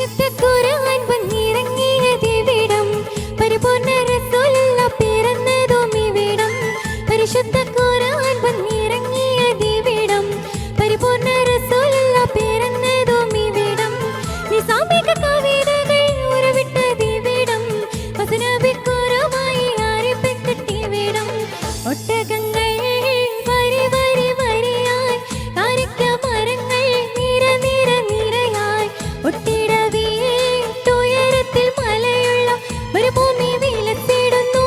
പരിശുദ്ധ ഖുർആൻ വന്നിറങ്ങിയതിവിടം പരിപൂർണ്ണ റസൂലുള്ള പിറന്നതും ഇവിടം പരിശുദ്ധ ഖുർആൻ വന്നിറങ്ങിയതിവിടം പരിപൂർണ്ണ റസൂലുള്ള പിറന്നതും ഇവിടം നിസാമിക കവിതകൾ ഉരുവിട്ടതിവിടം വസനബി ഖുർആനായി ആരംഭിക്കട്ടിവിടം ഒട്ടകങ്ങൾ വരി വരി വരിയായി കാരിക്ക മരങ്ങൾ നിര നിര നിരയായി ഒട്ടിടവേ തുയരത്തിൽ മലയുള്ള ഒരു ഭൂമി വിലസിടുന്നു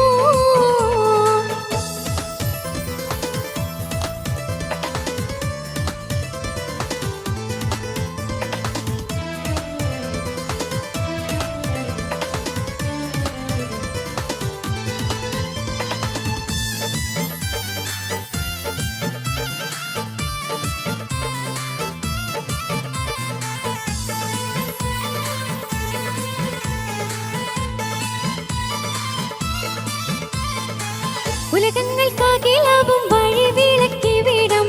ഉലകങ്ങൾക്കാകിലാവും വഴി വിളക്കിവിടം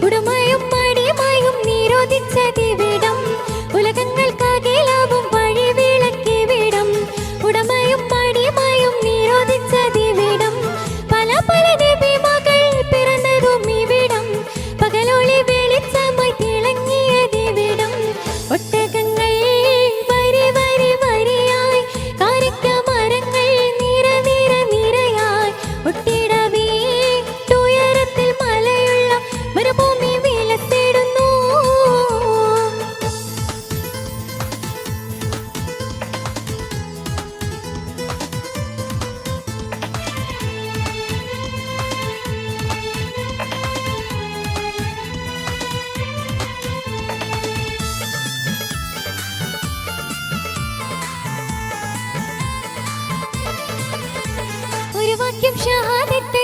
ഉടമയും മടിമയും നിരോധിച്ചതിവിടം ഉലകങ്ങൾക്കാകിലാവും വഴി വിളക്കിവിടം ഉടമയും മടിമയും നിരോധിച്ചതിവിടം പല പല നബിമാകൾ പിറന്നതും ഇവിടം പകലൊളി വെളിച്ചമായി തിളങ്ങിയതിവിടം ഒട്ടകങ്ങൾ വരി വരി വരിയായി കാരിക്ക മരങ്ങൾ നിര നിര നിരയായി ഒട്ടിടവേ തുയരത്തിൽ മലയുള്ള മരുഭൂമി വിലസിടുന്നു ഒരു വാക്യം ഷഹാദത്ത്